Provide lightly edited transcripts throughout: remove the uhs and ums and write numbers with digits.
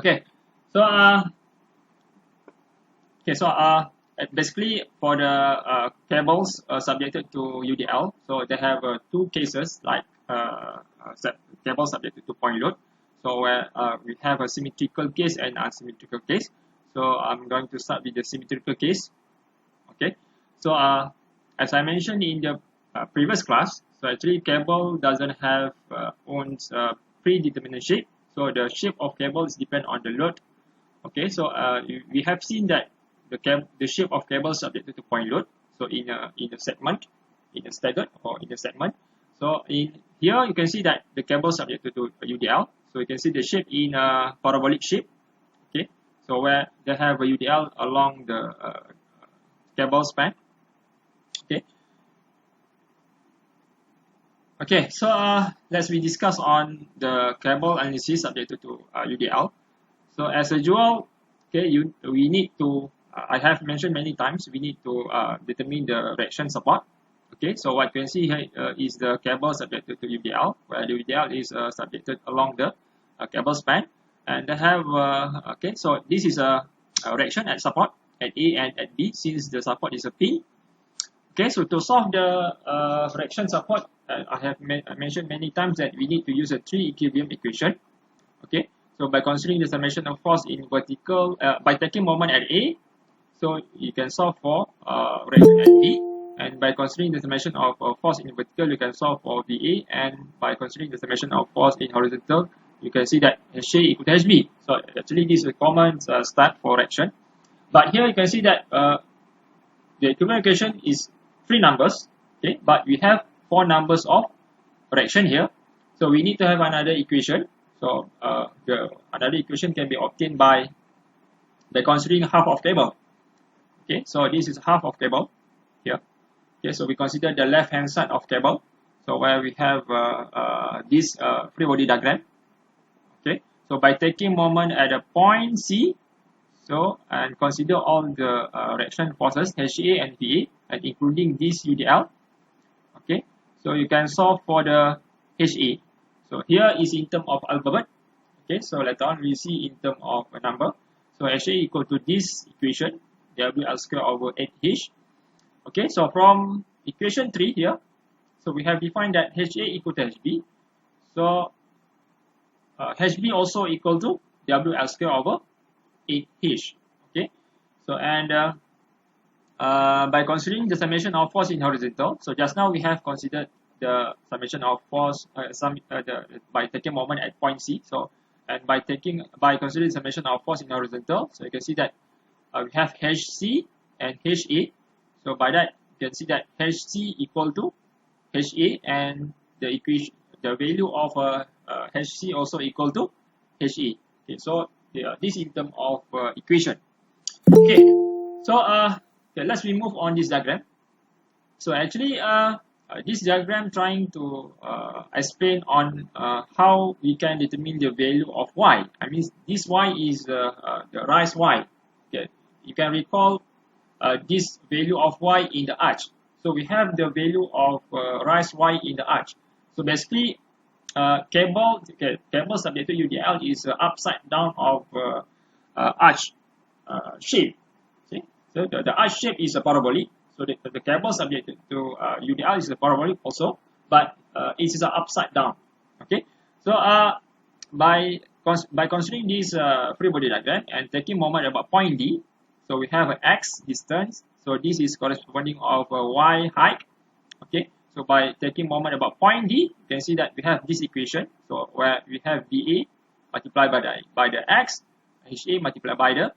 Okay, so basically for the cables subjected to UDL, so they have two cases, like cables subjected to point load. So where we have a symmetrical case and unsymmetrical case. So I'm going to start with the symmetrical case. Okay, so as I mentioned in the previous class, so actually cable doesn't have own predetermined shape. So the shape of cables depend on the load. Okay, so we have seen that the shape of cable subjected to point load. So in a segment, in a staggered or in a segment. So in here you can see that the cable subjected to UDL. So you can see the shape in a parabolic shape. Okay, so where they have a UDL along the cable span. Okay. Okay, so let's we discuss on the cable analysis subjected to UDL. So as usual, okay, we need to I have mentioned many times, we need to determine the reaction support. Okay, so what you can see here is the cable subjected to UDL, where the UDL is subjected along the cable span, and they have okay, so this is a reaction at support at A and at B, since the support is a P. Okay, so to solve the reaction support, I have mentioned many times that we need to use a 3 equilibrium equation. Okay, so by considering the summation of force in vertical, by taking moment at A, so you can solve for reaction at B, and by considering the summation of force in vertical, you can solve for VA, and by considering the summation of force in horizontal, you can see that HA equal to HB. So actually this is a common start for reaction. But here you can see that the equilibrium equation is 3 numbers, okay, but we have 4 numbers of reaction here. So we need to have another equation. So another equation can be obtained by considering half of cable. Okay, so this is half of cable here. Okay, so we consider the left hand side of cable. So where we have this free body diagram. Okay, so by taking moment at a point C, so and consider all the reaction forces HA and VA, and including this UDL. Okay, so you can solve for the HA. So here is in terms of alphabet. Okay, so later on we see in terms of a number. So HA equal to this equation, WL square over 8H. Okay, so from equation 3 here, so we have defined that HA equal to HB. So HB also equal to WL square over 8H. Okay, so and by considering the summation of force in horizontal, so just now we have considered the summation of force by taking moment at point C. So and by considering summation of force in horizontal, so you can see that we have HC and HA. So by that you can see that HC equal to HA, and the equation, the value of HC also equal to HA. Okay, so this in terms of equation. Okay, so okay, let's remove on this diagram. So actually this diagram trying to explain on how we can determine the value of y. I mean, this y is the rise y. Okay, you can recall this value of y in the arch. So we have the value of rise y in the arch. So basically cable subject to UDL is upside down of arch shape. See? So the arch shape is a parabolic. So the cable subject to UDL is a parabolic also, but it is upside down. Okay. So by considering this free body diagram and taking moment about point D, so we have an x distance. So this is corresponding of y height. Okay. So by taking moment about point D, you can see that we have this equation. So where we have VA multiplied by the x, HA multiplied by the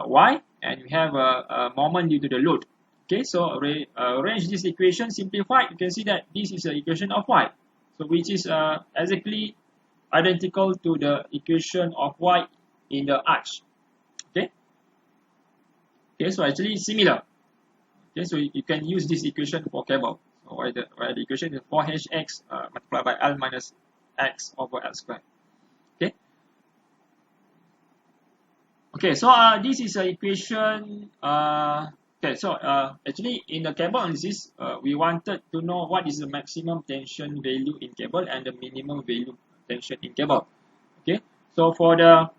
y, and we have a moment due to the load. Okay, so arrange this equation, simplified, you can see that this is the equation of y, so which is exactly identical to the equation of y in the arch. Okay, so actually similar. Okay, so you can use this equation for cable. So where the equation is 4hx multiplied by L minus x over L squared. Okay, so this is an equation. Okay, so actually in the cable analysis, we wanted to know what is the maximum tension value in cable and the minimum value tension in cable. Okay, so for the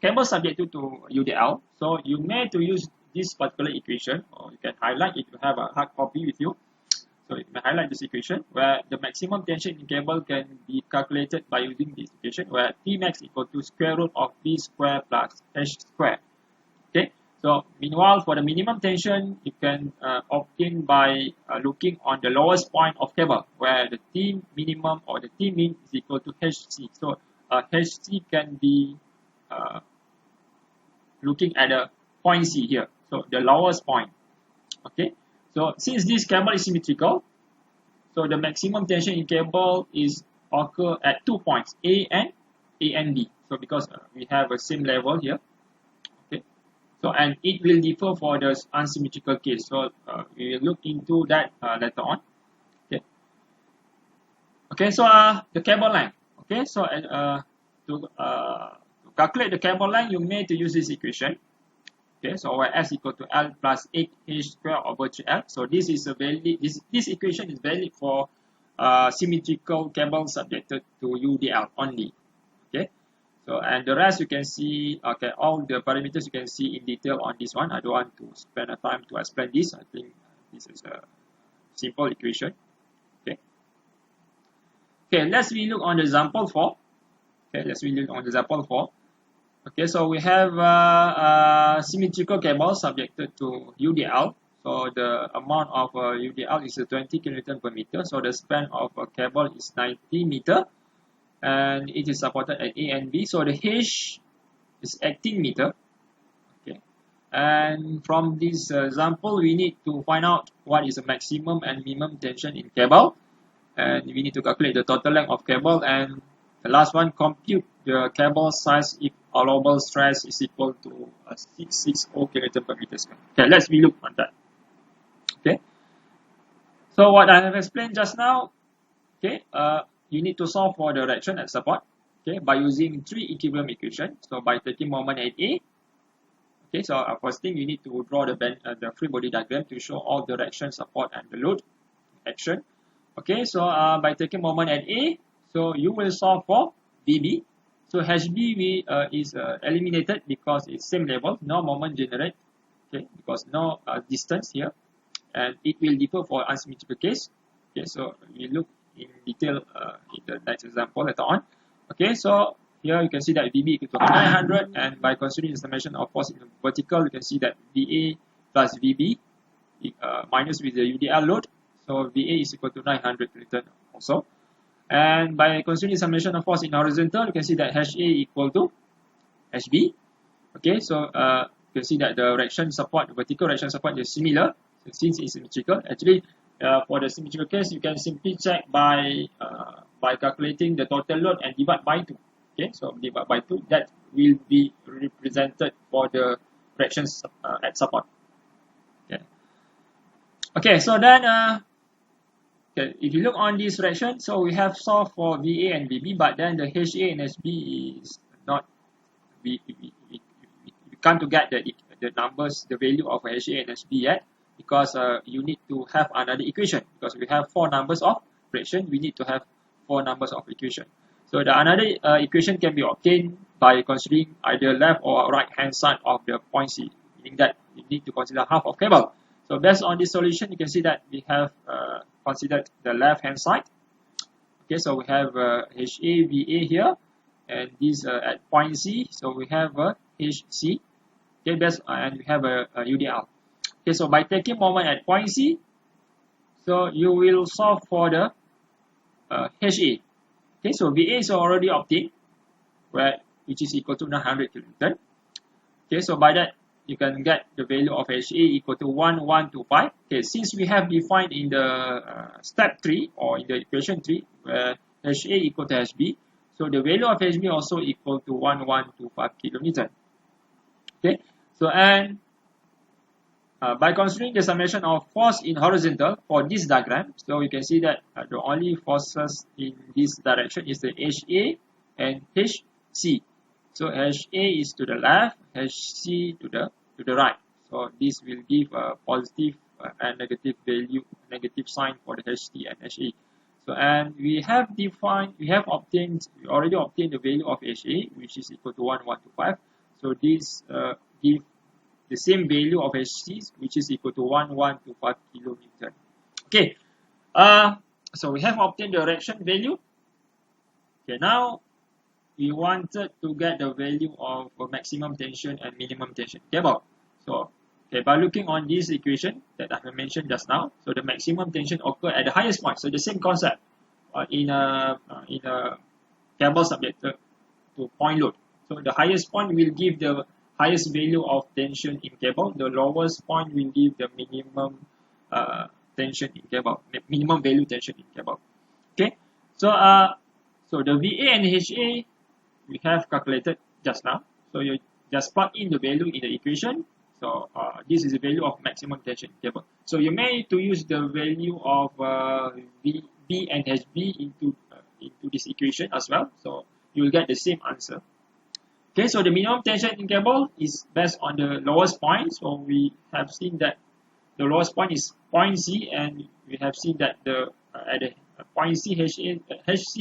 cable subjected to UDL. So you may to use this particular equation, or you can highlight if you have a hard copy with you. So you may highlight this equation where the maximum tension in cable can be calculated by using this equation where T max equal to square root of V square plus H square. Okay. So meanwhile, for the minimum tension, you can obtain by looking on the lowest point of cable where the T minimum or the T min is equal to Hc. So Hc can be looking at the point C here. So the lowest point. Okay. So since this cable is symmetrical, so the maximum tension in cable is occur at 2 points, A and B. So because we have a same level here. Okay. So and it will differ for the unsymmetrical case. So we will look into that later on. Okay. Okay. So the cable length. Okay. So to calculate the cable length, you may to use this equation. Okay, so where S equal to L plus 8H square over 2L. So this is a valid. This equation is valid for symmetrical cable subjected to UDL only. Okay, so and the rest you can see. Okay, all the parameters you can see in detail on this one. I don't want to spend a time to explain this. I think this is a simple equation. Okay. Okay, let's look on the example 4. Okay, let's look on the example 4. Okay, so we have symmetrical cable subjected to UDL. So the amount of UDL is 20 kN per meter. So the span of a cable is 90 meter, and it is supported at A and B. So the H is 18 meter. Okay, and from this example, we need to find out what is the maximum and minimum tension in cable, and we need to calculate the total length of cable, and the last one, compute the cable size if allowable stress is equal to 660 kN per meter square. Okay, let's look on that. Okay, so what I have explained just now, okay, you need to solve for the direction and support, okay, by using 3 equilibrium equations. So by taking moment at A, okay, so first thing you need to draw the free body diagram to show all direction, support, and the load action. Okay, so by taking moment at A, so you will solve for VB. So HB is eliminated because it's same level, no moment generated, okay, because no distance here, and it will differ for unsymmetrical case. Okay, so we look in detail in the next example later on. Okay, so here you can see that VB equal to 900, and by considering the summation of force in the vertical, you can see that VA plus VB minus with the UDL load, so VA is equal to 900 Newton also. And by considering summation of force in horizontal, you can see that HA equal to HB. Okay, so you can see that the reaction support, the vertical reaction support is similar. So since it's symmetrical, actually for the symmetrical case, you can simply check by calculating the total load and divide by 2. Okay, so divide by 2, that will be represented for the reactions at support. Okay. Okay, so then okay, if you look on this reaction, so we have solved for VA and VB, but then the HA and HB is not, we can't to get the numbers, the value of HA and HB yet, because you need to have another equation, because we have 4 numbers of reaction, we need to have 4 numbers of equation. So the another equation can be obtained by considering either left or right hand side of the point C, meaning that you need to consider half of cable. So based on this solution, you can see that we have considered the left hand side. Okay, so we have HA, VA here, and this at point C, so we have HC. Okay, and we have a UDL. Okay, so by taking moment at point C, so you will solve for the HA. Okay, so VA is already obtained, which is equal to 900 kN. Okay, so by that, you can get the value of HA equal to 1125. Okay, since we have defined in the step 3 or in the equation 3 where HA equal to HB, so the value of HB also equal to 1125 kN. Okay, so and by considering the summation of force in horizontal for this diagram, so you can see that the only forces in this direction is the HA and HC. So HA is to the left, HC to the right. So this will give a positive and negative value, negative sign for the HT and HA. So and we already obtained the value of HA, which is equal to 1125. So this give the same value of HC, which is equal to 1125 kilonewton. Okay. So we have obtained the reaction value. Okay, now we wanted to get the value of maximum tension and minimum tension cable. So, okay, by looking on this equation that I have mentioned just now, so the maximum tension occur at the highest point. So the same concept in a cable subjected to point load. So the highest point will give the highest value of tension in cable. The lowest point will give the minimum tension in cable, minimum value tension in cable. Okay, so so the VA and HA we have calculated just now. So you just plug in the value in the equation. So this is the value of maximum tension cable. So you may to use the value of VB and HB into this equation as well. So you will get the same answer. Okay, so the minimum tension in cable is based on the lowest point. So we have seen that the lowest point is point C, and we have seen that the at the point C, HC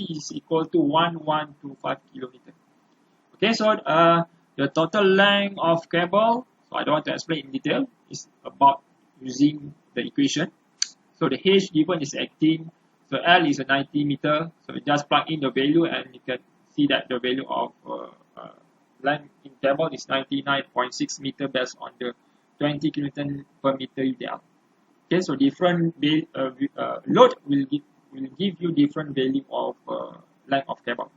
is equal to 1125 kilometer. Okay, so the total length of cable, so I don't want to explain in detail, is about using the equation. So the H given is 18, so L is a 90 meter. So you just plug in the value and you can see that the value of length in cable is 99.6 meter based on the 20 kilonewton per meter UDL. Okay, so different load will give you different value of length of cable.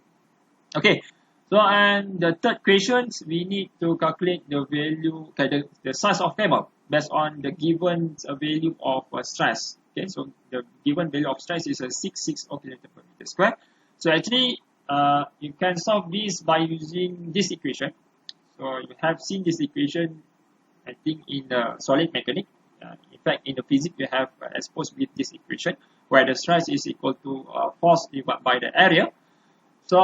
Okay, so and the third questions, we need to calculate the value, okay, the size of cable based on the given value of stress. Okay, so the given value of stress is a 660 kilonewton per meter square. So actually, you can solve this by using this equation. So you have seen this equation, I think, in the solid mechanics. In fact, in the physics, we have exposed with this equation where the stress is equal to force divided by the area. So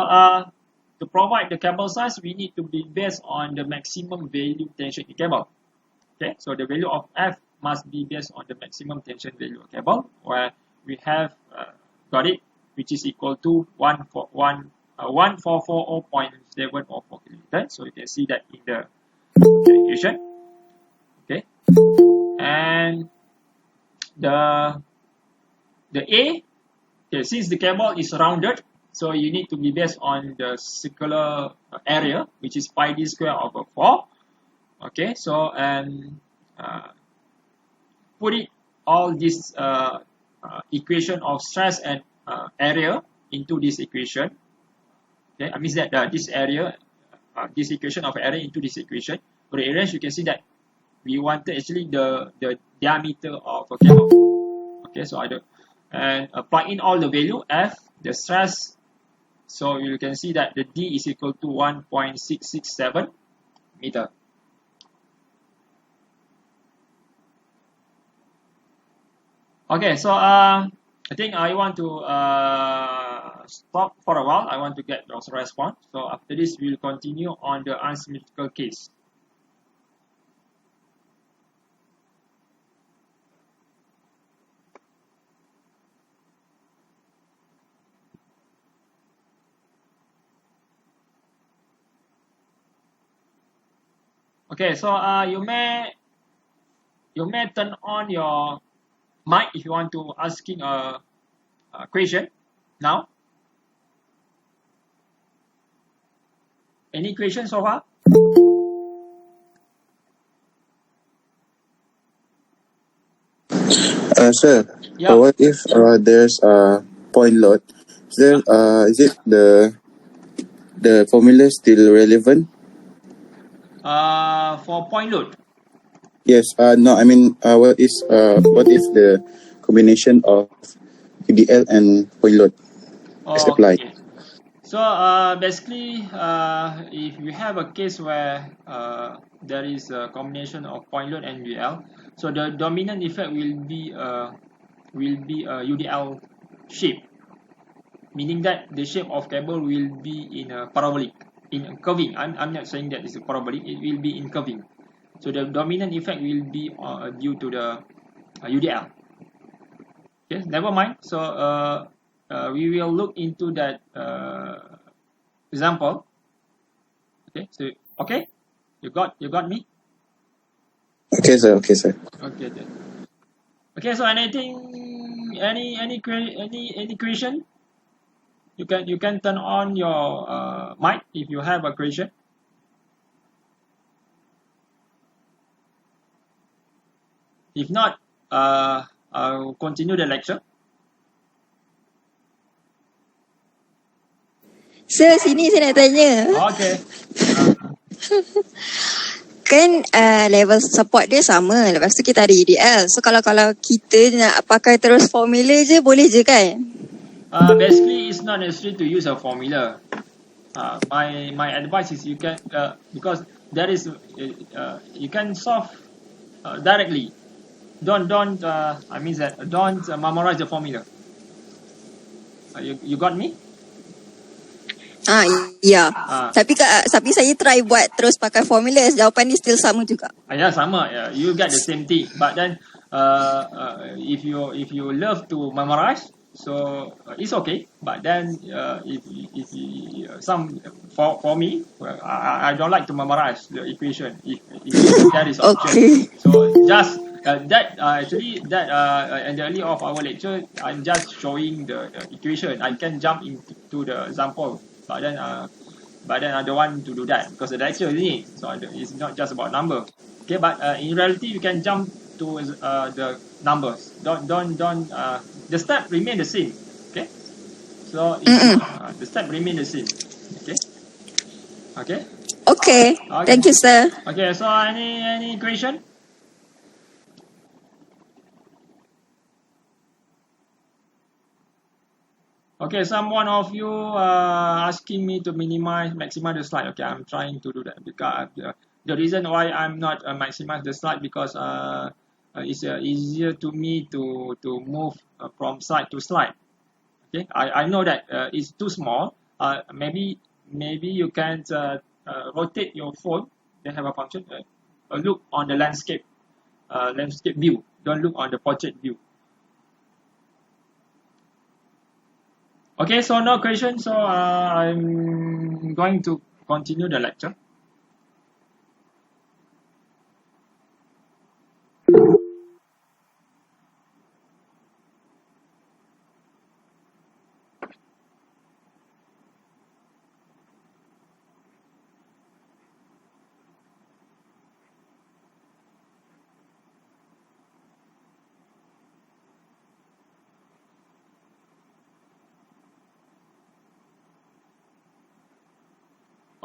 to provide the cable size, we need to be based on the maximum value tension in cable. Okay, so the value of F must be based on the maximum tension value of cable, where we have got it, which is equal to 1440.704 kilonewton. So you can see that in the equation. Okay, and the A, okay, since the cable is rounded, so you need to be based on the circular area, which is pi d square over 4. Okay, so and put it all this equation of stress and area into this equation. Okay, I mean that this area, this equation of area into this equation. For the areas, you can see that we wanted actually the diameter of a cable. Okay, so I do and plug in all the value F, the stress. So you can see that the D is equal to 1.667 meter. Okay, so I think I want to stop for a while. I want to get those response. So after this, we'll continue on the unsymmetrical case. Okay, so you may turn on your mic if you want to asking a question now. Any questions so far? Sir, Yeah. what if there's a point load? Is it the formula still relevant? For point load. Yes. No. I mean, what if the combination of UDL and point load is applied? Okay. So basically, if you have a case where there is a combination of point load and UDL, so the dominant effect will be a UDL shape, meaning that the shape of cable will be in a parabolic, in a curving. I'm not saying that it's a parabolic; it will be in curving. So the dominant effect will be due to the UDL. Okay, never mind. So we will look into that example. Okay, so okay, you got me. Okay, sir. Okay, sir. Okay then. Okay, so anything, any question? You can turn on your mic if you have a question. If not, I'll continue the lecture. Sir, sini saya nak tanya. Okay. Kan level support dia sama. Lepas tu kita ada UDL. So kalau kita nak pakai terus formula je, boleh je kan? Basically, it's not necessary to use a formula. My advice is you can because there is you can solve directly. Don't I mean that don't memorize the formula. You got me? Ya. Tapi saya try buat terus pakai formula, jawapan ni still sama juga. Yeah, sama. You get the same thing. But then if you love to memorize, so it's okay. But then if some for me, I don't like to memorize the equation. If that is option. Okay. So just actually that in the early of our lecture, I'm just showing the equation. I can jump into the example, but then I don't want to do that because the lecture is it. So it's not just about number. Okay, but in reality, you can jump to the numbers. Don't the step remain the same. Okay, so the step remain the same. Okay. Thank you, sir. Okay, so any question? Okay, someone of you asking me to maximize the slide. Okay, I'm trying to do that because the reason why I'm not maximize the slide because it's easier to me to move from slide to slide. Okay, I know that it's too small. Maybe you can rotate your phone. They have a function. Look on the landscape view. Don't look on the portrait view. Okay, so no question. So I'm going to continue the lecture.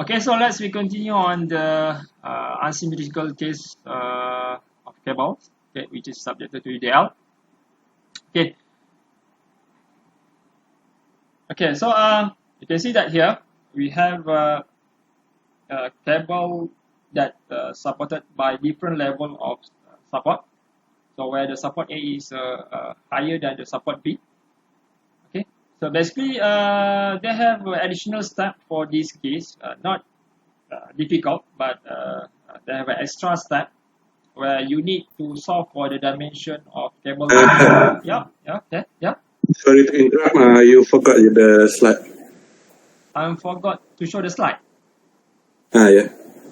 Okay, so we continue on the unsymmetrical case of cables, okay, which is subjected to UDL. Okay. Okay, so you can see that here we have a cable that supported by different level of support. So where the support A is higher than the support B. Okay, so basically they have additional step for this case, not difficult, but they have an extra step where you need to solve for the dimension of cable. Yeah. Sorry to interrupt. You forgot the slide. I forgot to show the slide. Yeah.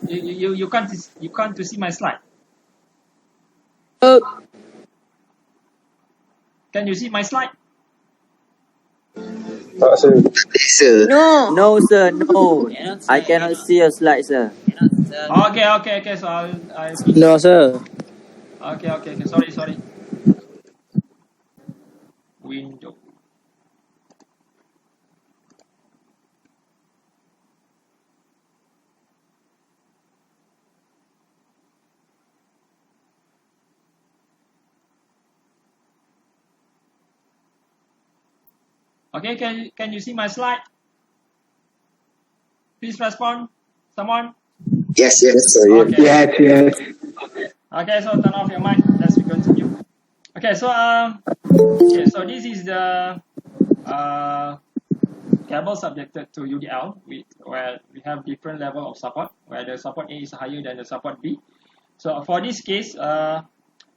You can't to see my slide. Can you see my slide? Sir. No, sir, no. I cannot see your slide, sir. Okay. So I'll No, sir. Okay. Sorry. Window. Okay, can you see my slide? Please respond. Someone? Yes, sir. Okay. Yes. Okay, so turn off your mic. Let's continue. Okay, so so this is the cable subjected to UDL where we have different level of support, where the support A is higher than the support B. So for this case,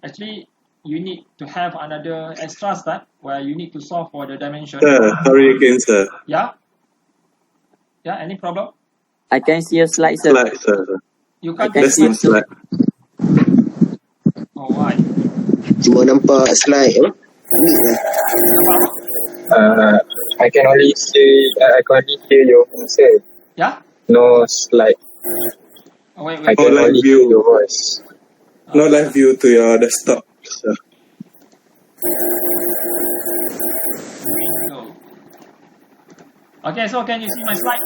actually you need to have another extra step where you need to solve for the dimension. Sorry again, sir. Yeah? Yeah, any problem? I can see a slide, sir. Slide, sir. You can't can There's see no slide. Oh, why? Cuma nampak slide apa? Nampak apa? I can only hear your answer. Yeah? No slide. Oh, wait, I wait. Oh, can live only view. hear your voice. No live view to your desktop, sir. Window. Okay, so can you see my slide?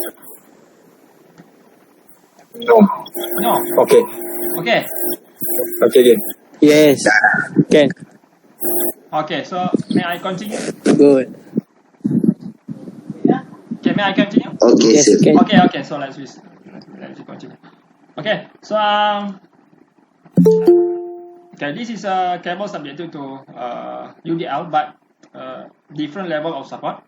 No. No. Okay. Okay. Okay, again. Yes. Can. Okay, so may I continue? Good. Okay, may I continue? Okey, Yes, sir. can. Okay, so let's continue. Okay, so okay, this is a cable subjected to UDL, but different level of support.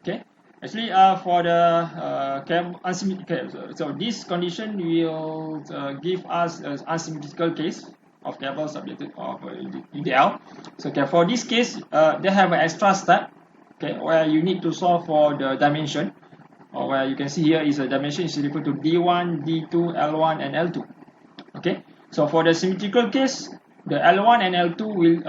Okay, actually, for the cable unsymmetrical, so this condition will give us an unsymmetrical case of cable subjected of UDL. So, okay, for this case, they have an extra step, okay, where you need to solve for the dimension, or where you can see here is a dimension is equal to D1, D2, L1, and L2. Okay, so for the symmetrical case, the L1 and L2 will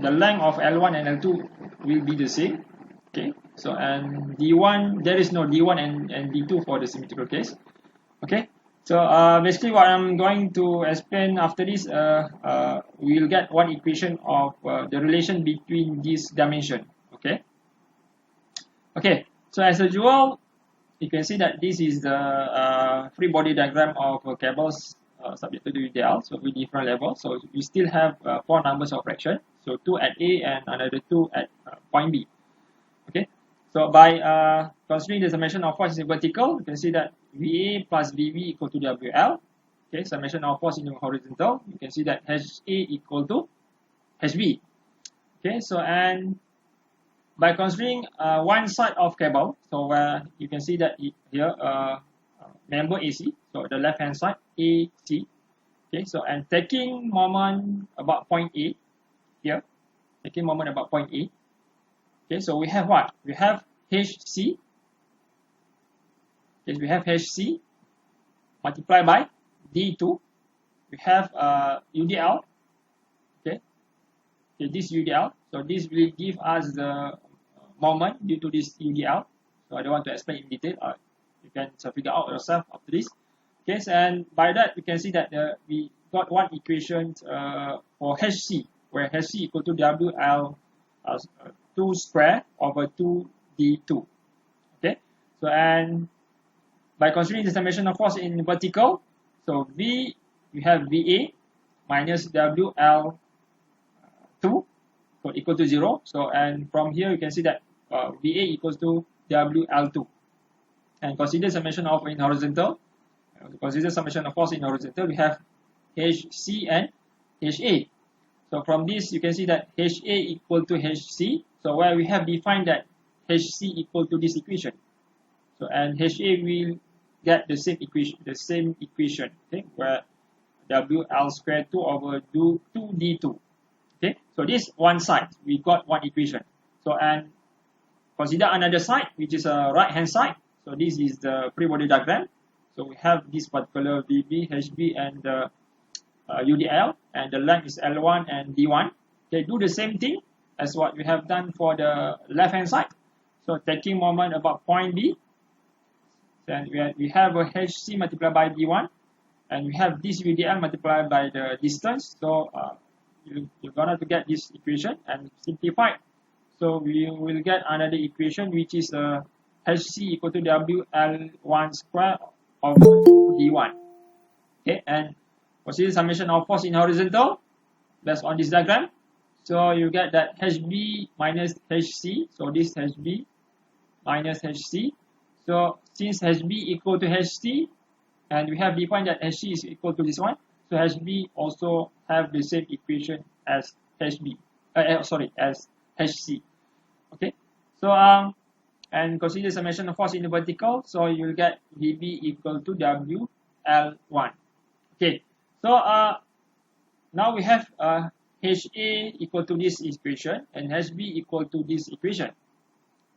the length of L1 and L2 will be the same. Okay, so and D1, there is no D1 and D2 for the symmetrical case. Okay, so basically what I'm going to explain after this, we'll get one equation of the relation between this dimension. Okay, okay, so as usual, you can see that this is the free body diagram of cables subjected to UDL, so with different levels. So we still have 4 numbers of fraction, so 2 at A and another 2 at point B. Okay, so by considering the summation of force in vertical, you can see that VA plus VB equal to WL. Okay, summation of force in horizontal, you can see that HA equal to HB. Okay, so and by considering one side of cable, so where you can see that here member AC, so the left hand side AC. Okay, so and taking moment about point A here, taking moment about point A. Okay, so we have what? We have HC. Yes, we have HC multiplied by D2. We have UDL. Okay, this UDL. So this will give us the moment due to this UDL. So I don't want to explain in detail. You can figure out yourself after this. Okay, and by that we can see that we got one equation for HC, where HC equal to WL 2 square over 2D2. Okay, so and by considering the summation of force in vertical, so V, we have VA minus WL2 so equal to 0. So and from here you can see that VA equals to WL2. And consider summation of in horizontal. Consider summation of force in horizontal. We have HC and HA. So from this you can see that HA equal to HC. So where we have defined that HC equal to this equation. So and HA will get the same equation, okay, where WL squared 2 over 2D2. Okay, so this one side we got one equation. So and consider another side, which is a right hand side. So this is the free body diagram. So we have this particular VB, HB, and UDL, and the length is L1 and D1. Okay, do the same thing as what we have done for the left hand side. So taking moment about point B, then we have a HC multiplied by D1, and we have this UDL multiplied by the distance. So you're gonna to get this equation and simplify. So we will get another equation which is HC equal to WL1 square over D1. Okay, and consider summation of force in horizontal based on this diagram. So you get that HB minus HC. So this HB minus HC. So since HB equal to HC, and we have defined that HC is equal to this one, so HB also have the same equation as HB. As HC. Okay. So and consider summation of force in the vertical. So you will get VB equal to WL1. Okay. So now we have HA equal to this equation and HB equal to this equation.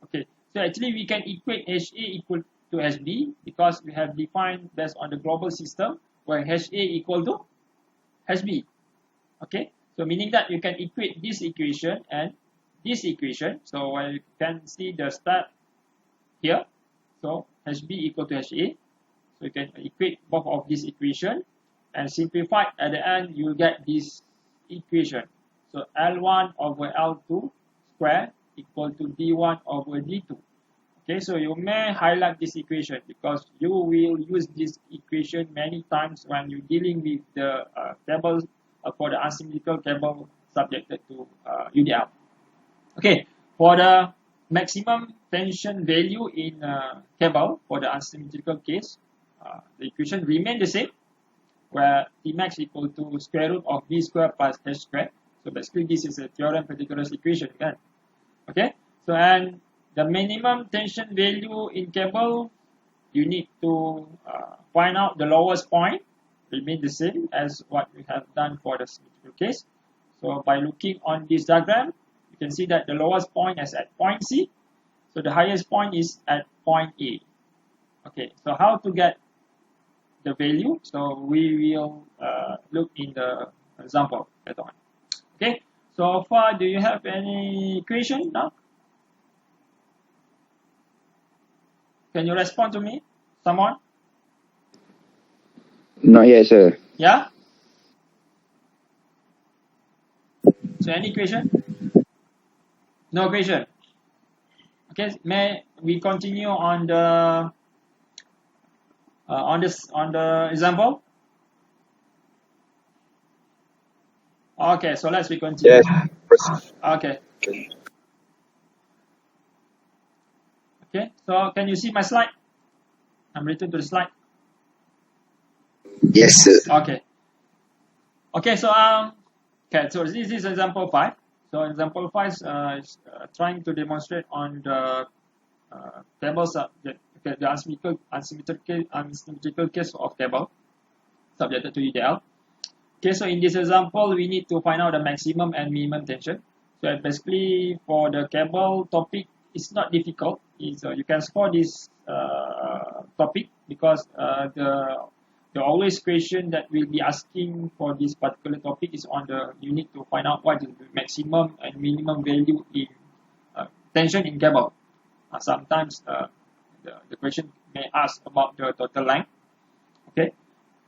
Okay, so actually we can equate HA equal to HB because we have defined based on the global system where HA equal to HB. Okay, so meaning that you can equate this equation and this equation. So you can see the step here. So HB equal to HA. So you can equate both of this equation and simplify at the end you will get this equation. So L1 over L2 square equal to D1 over D2. Okay, so you may highlight this equation because you will use this equation many times when you're dealing with the cable for the unsymmetrical cable subjected to UDL. Okay, for the maximum tension value in cable for the unsymmetrical case, the equation remain the same, where Tmax equal to square root of V square plus H square. So basically this is a theorem Pythagoras equation again. Okay, so and the minimum tension value in cable, you need to find out the lowest point, remain the same as what we have done for the symmetrical case. So by looking on this diagram, you can see that the lowest point is at point C. So the highest point is at point A. Okay, so how to get the value? So we will look in the example later on. Okay, so far do you have any question now? Can you respond to me? Someone? Not yet, sir. Yeah? So any question? No question. Okay, may we continue on the on the example? Okay, so let's continue. Yes. Okay. Okay, so can you see my slide? I'm returning to the slide. Yes, sir. Okay. Okay, so okay, so this is example 5. So example 5 is trying to demonstrate on the cable subject, okay, the unsymmetrical case of cable subjected to UDL. Okay, so in this example, we need to find out the maximum and minimum tension. So basically, for the cable topic, it's not difficult. You can score this topic because the always question that we'll be asking for this particular topic is on you need to find out what is the maximum and minimum value in tension in cable. Sometimes the question may ask about the total length. Okay.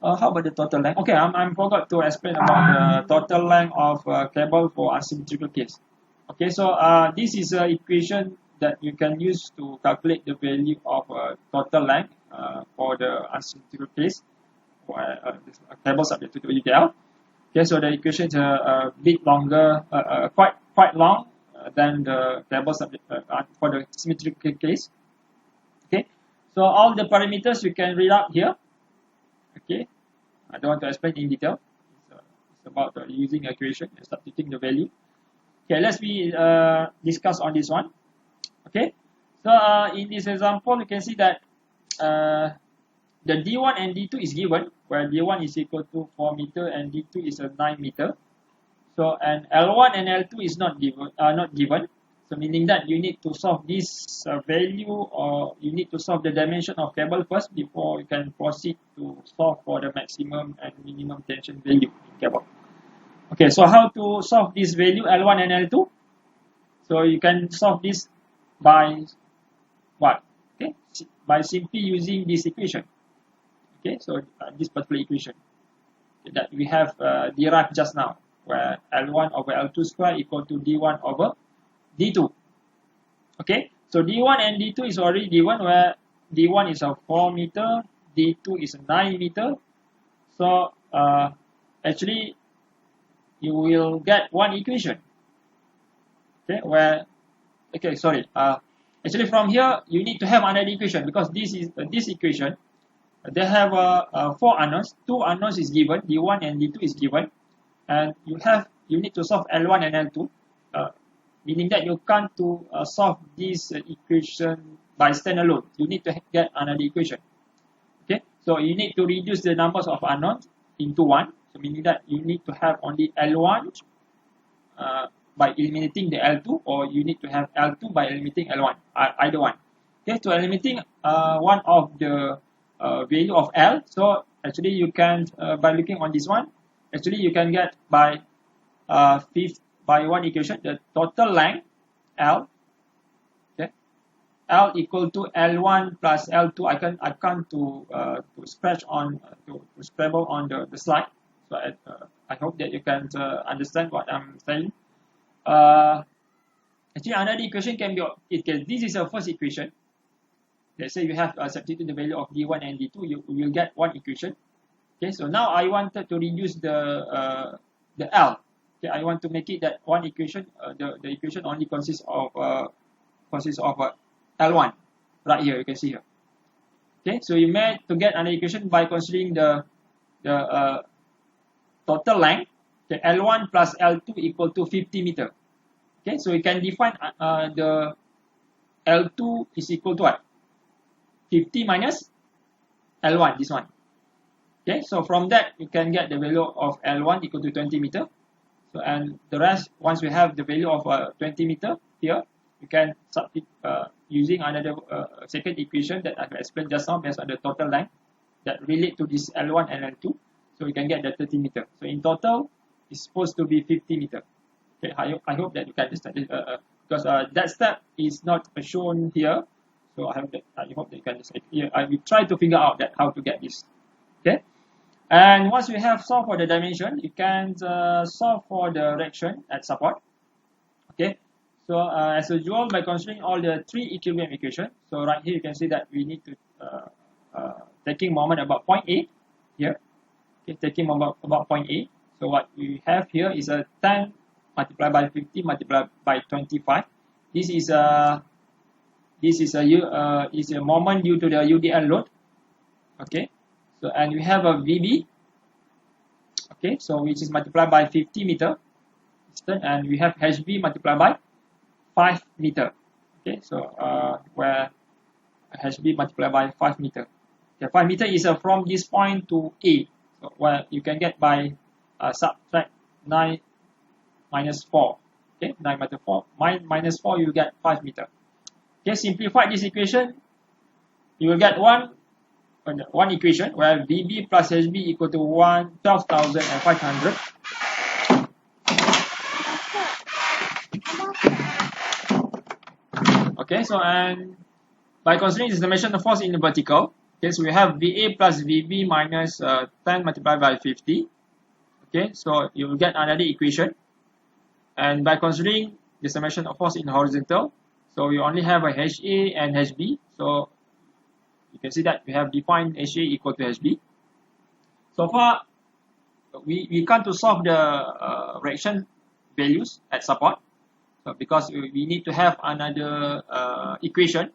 How about the total length? Okay, I forgot to explain about the total length of cable for asymmetrical case. Okay, so this is an equation that you can use to calculate the value of total length for the asymmetrical case for cable subject to UDL. Okay, so the equation is a bit longer, quite long than the cable subject for the symmetrical case. Okay, so all the parameters you can read out here. Okay, I don't want to explain in detail. It's about using equation and substituting the value. Okay, let's discuss on this one. Okay, so in this example, you can see that the D1 and D2 is given, where D1 is equal to 4 meter and D2 is 9 meter. So and L1 and L2 is not given. So meaning that you need to solve this value, or you need to solve the dimension of cable first before you can proceed to solve for the maximum and minimum tension value in cable. Okay, so how to solve this value L1 and L2? So you can solve this by what? Okay, by simply using this equation. Okay, so this particular equation that we have derived just now, where L1 over L2 square equal to D1 over D2. Okay, so D1 and D2 is already given, where D1 is 4 meter, D2 is 9 meter. So actually you will get one equation. Okay, actually from here you need to have another equation, because this equation they have 4 unknowns. 2 unknowns is given, D1 and D2 is given, and you need to solve L1 and L2. Meaning that you can't solve this equation by standalone. You need to get another equation. Okay, so you need to reduce the numbers of unknowns into 1. So meaning that you need to have only L1 by eliminating the L2, or you need to have L2 by eliminating L1, either one. Okay, to eliminating one of the value of L, so actually you can, by looking on this one, actually you can get by by one equation, the total length L, okay, L equal to L1 plus L2. I can't to scratch on to scribble on the slide. So I hope that you can understand what I'm saying. Actually, another equation can be, this is a first equation. Let's say you have substitute the value of d1 and d2, you will get one equation. Okay, so now I wanted to reduce the L. Okay, I want to make it that one equation. The equation only consists of L1 right here. You can see here. Okay, so you may to get another equation by considering the total length. Okay, L1 plus L2 equal to 50 meter. Okay, so you can define the L2 is equal to what? 50 minus L1, this one. Okay, so from that you can get the value of L1 equal to 20 meter. So, and the rest, once we have the value of 20 meter here, you can substitute using another second equation that I've explained just now based on the total length that relate to this L1 and L2. So you can get the 30 meter. So in total, it's supposed to be 50 meter. Okay, I hope that you can understand it, because that step is not shown here. So I hope that you can understand. Here, I will try to figure out that how to get this. Okay, and once we have solved for the dimension, you can solve for the reaction at support. Okay, so as usual, by considering all the three equilibrium equations. So right here you can see that we need to taking moment about point A here. Okay, taking moment about point A. So what we have here is a 10 multiplied by 50 multiplied by 25. This is a moment due to the UDL load. Okay, so and we have a VB. Okay, so which is multiplied by 50 meter distance, and we have HB multiplied by 5 meter. Okay, so where HB multiplied by 5 meter. Okay, 5 meter is from this point to A. So where you can get by subtract 9 minus 4. Okay, 9 minus 4. Minus 4, you get 5 meter. Okay, simplify this equation. You will get one equation where VB plus HB equal to 12,500. Okay, so and by considering this dimension of force in the vertical, okay, so we have VA plus VB minus 10 multiplied by 50. Okay, so you will get another equation. And by considering this dimension of force in horizontal, so we only have a HA and HB. So you can see that we have defined HA equal to HB. So far, we can't to solve the reaction values at support. So because we need to have another equation.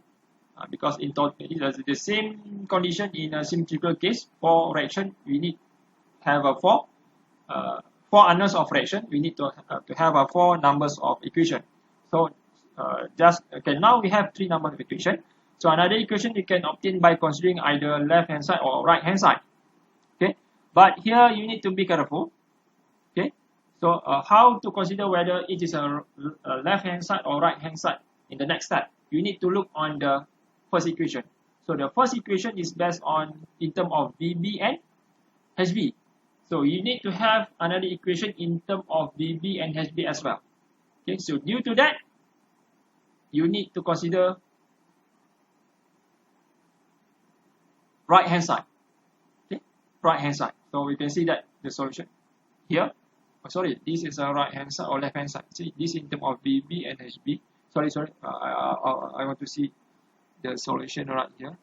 Because in total, it's the same condition in a symmetrical case. For reaction, we need to have a four unknowns of reaction. We need to have a 4 numbers of equation. So now we have 3 numbers of equation. So another equation you can obtain by considering either left hand side or right hand side. Okay, but here you need to be careful. Okay, so how to consider whether it is a left hand side or right hand side in the next step? You need to look on the first equation. So the first equation is based on in terms of VB and HB. So you need to have another equation in terms of VB and HB as well. Okay, so due to that, you need to consider right hand side. Okay, right hand side. So we can see that the solution here. Oh, sorry, this is a right hand side or left hand side. See, this in terms of VB and HB. Sorry. I want to see the solution right here.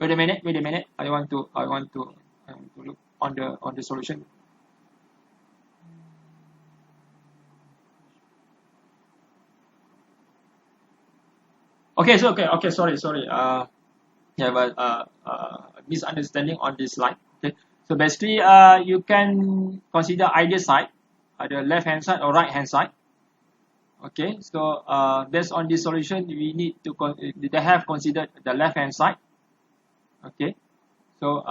Wait a minute. I want to look on the solution. Okay, so sorry. Yeah, but misunderstanding on this slide. Okay, so basically, you can consider either side, either left hand side or right hand side. Okay, so based on this solution, we need to they have considered the left hand side. Okay, so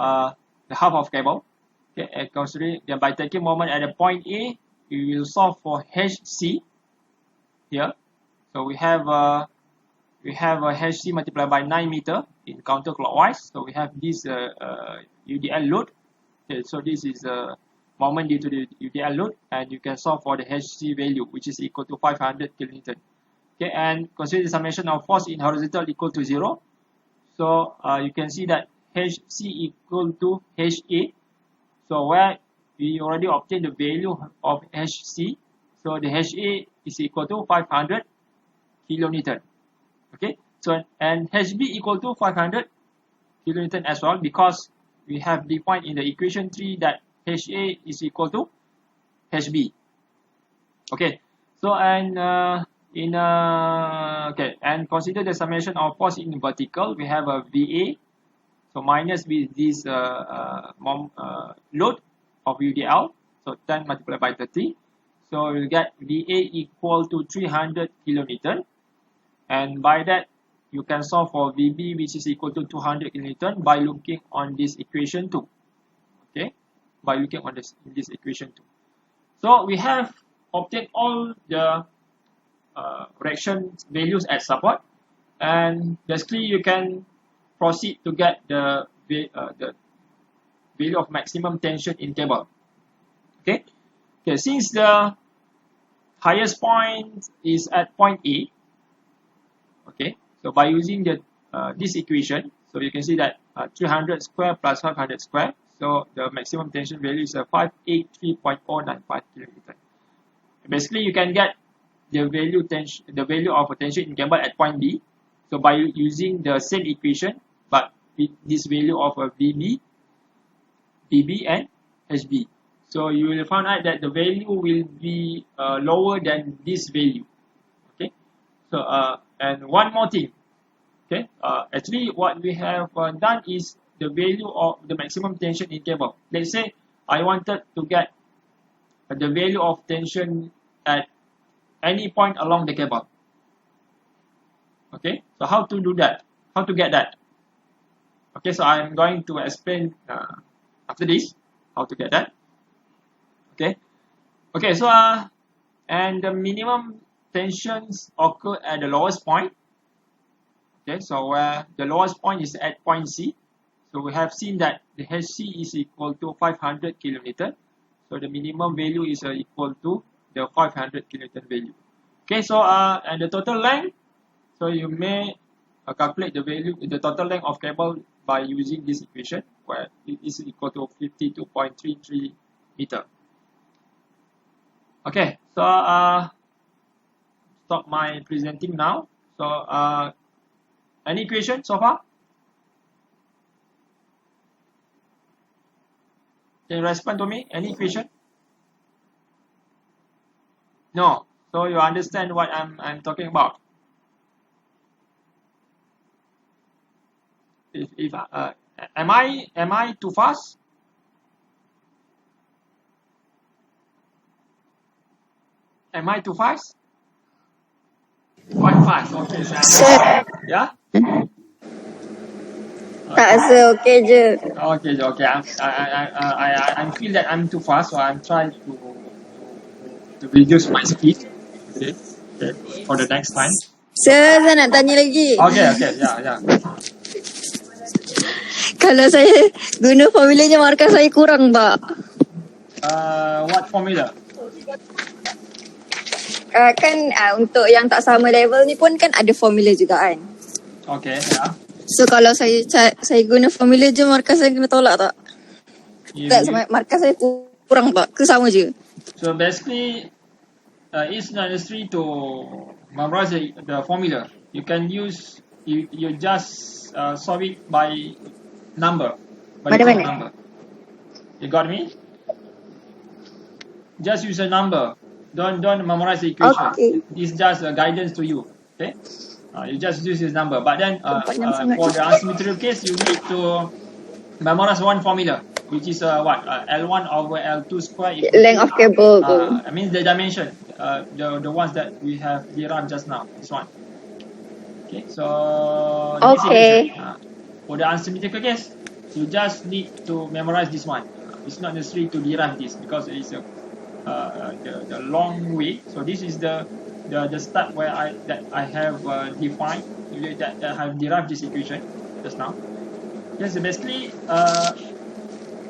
the half of cable. Okay, and considering by taking moment at the point A, we will solve for HC here. So we have a HC multiplied by 9 meter in counterclockwise. So we have this UDL load. Okay, so this is a moment due to the UDL load, and you can solve for the HC value, which is equal to 500 kilonewton. Okay, and consider the summation of force in horizontal equal to 0. So you can see that HC equal to HA. So where we already obtained the value of HC, so the HA is equal to 500 kilonewton. Okay, so and HB equal to 500 kilonewton as well, because we have defined in the equation 3 that HA is equal to HB. Okay, so and and consider the summation of force in vertical. We have a VA, so minus with this load of UDL, so 10 multiplied by 30. So we'll get VA equal to 300 kilonewton, and by that you can solve for VB, which is equal to 200 kilonewton, by looking on this equation 2. Okay, by looking on this equation 2. So we have obtained all the reaction values at support, and basically you can proceed to get the value of maximum tension in cable. Okay, since the highest point is at point A, okay, so by using the this equation, so you can see that 300 square plus 500 square, so the maximum tension value is 583.095 kilonewton. Basically you can get the value of tension in cable at point B, so by using the same equation but with this value of VB, BB and HB. So you will find out that the value will be lower than this value. Okay, so and one more thing. Okay, actually what we have done is the value of the maximum tension in cable. Let's say I wanted to get the value of tension at any point along the cable. Okay, so how to do that? How to get that? Okay, so I'm going to explain after this how to get that. Okay, so and the minimum tensions occur at the lowest point. Okay, so where the lowest point is at point C. So we have seen that the HC is equal to 500 kilonewton. So the minimum value is equal to the 500 kilonewton value. Okay, so and the total length. So you may calculate the total length of cable by using this equation, where it is equal to 52.33 meter. Okay, so stop my presenting now. So any question so far? Can you respond to me? Any question? No. So you understand what I'm talking about. If am I too fast? Am I too fast? Quite fast. Okay. Sir, Yeah. tak rasa okey je. Okay. I feel that I'm too fast, so I'm trying to reduce my speed. Okay. For the next time. Sir, saya nak tanya lagi. Okay. Yeah. Kalau saya guna formulanya, markah saya kurang tak? What formula? Kan untuk yang tak sama level ni pun kan ada formula juga kan? Okay, yeah. So kalau saya guna formula je, markah saya kena tolak tak? Tak, markah saya kurang tak? Ke sama je? So basically, it's not necessary to memorize the formula. You can use, you just solve it by number. By Mana? number. You got me? Just use a number. Don't memorize the equation. Okay. It's just a guidance to you. Okay. You just use this number. But then for the unsymmetrical case, you need to memorize one formula, which is what? L1 over L2 square equal Length of cable tu. I mean the dimension, the ones that we have derived just now. This one. Okay. So Okay. For the unsymmetrical case, you just need to memorize this one. It's not necessary to derive this because it is the long way. So this is the step where I have defined that I have derived this equation just now. Yes, so basically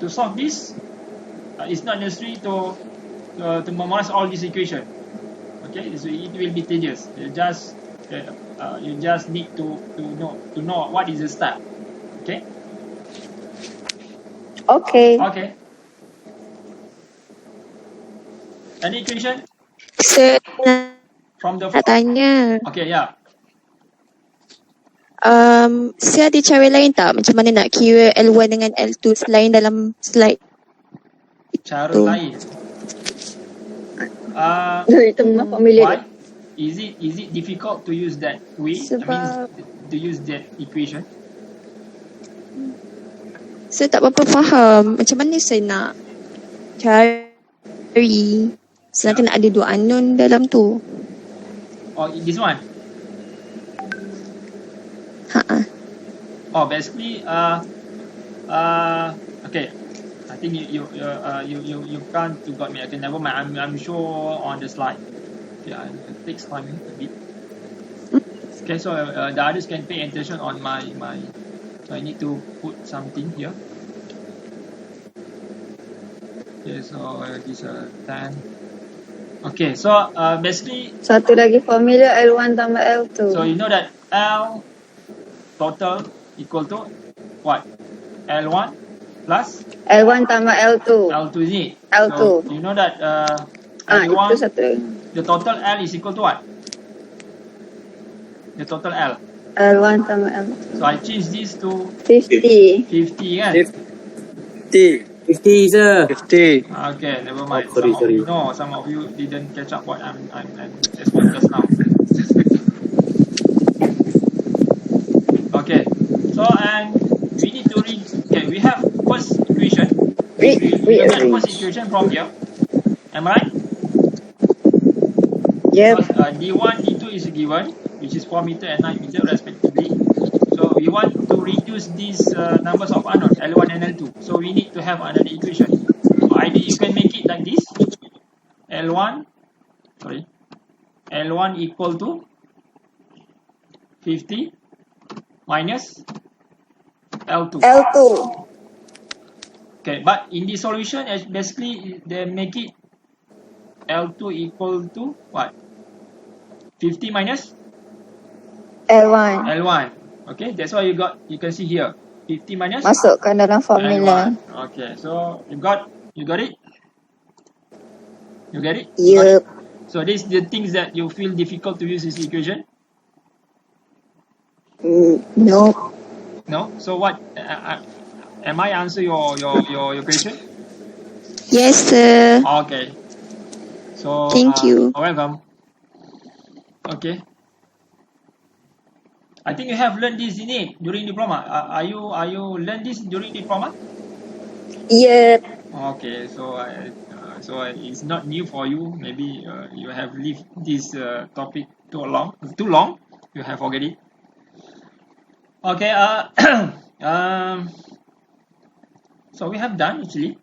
to solve this, it's not necessary to memorize all this equation. Okay, so it will be tedious. You just need to know what is the step. Okay. Okay. Okay. Any question So, from the nak tanya, Okay, yeah. saya ada cara lain tak? Macam mana nak kira L1 dengan L2 selain dalam slide Cara tu? lain. Itu memang familiar. Why? Is it difficult to use that way? Sebab to use that equation? saya tak berapa faham macam mana saya nak cari sedangkan ada dua unknown dalam tu. Or this one? Oh, basically, okay. I think you can't got me. Okay, never mind. I'm sure on the slide. Yeah, it takes time a bit. Okay, so the others can pay attention on my. So I need to put something here. Okay, so this 10. Okay, so basically. Satu lagi formula L1 tambah L2. So you know that L total equal to what? L1 plus L1 tambah L2. L2 is it? L2. So you know that L1, itu satu. the total L is equal to what? The total L. L1 tambah L2. So I change this to 50. 50 kan? 50, sir. 50. Okay, never mind. Sorry. Some of you didn't catch up what I'm explaining just now. Okay, so and we need to read. Okay, we have first equation. We get first equation from here. Am I right? Yep. D1, D2 is given, which is 4 meter and 9 meter respectively. So we want to reduce these numbers of unknown, L1 and L2. So we need to have another equation. So either you can make it like this. L1 equal to 50 minus L2. Okay, but in the solution, basically they make it L2 equal to what? 50 minus L1. Okay, that's why you can see here 50 minus Masukkan dalam formula. L1. Okay, so you got it? You get it? Yep. So this is the things that you feel difficult to use this equation? No. No? So what am I answer your question? Yes, sir. Okay. So Thank you. Welcome. Okay. I think you have learned this in it during diploma. Are you learn this during diploma? Yep. Okay, so it's not new for you. Maybe you have left this topic too long. You have forget it. Okay. So we have done actually.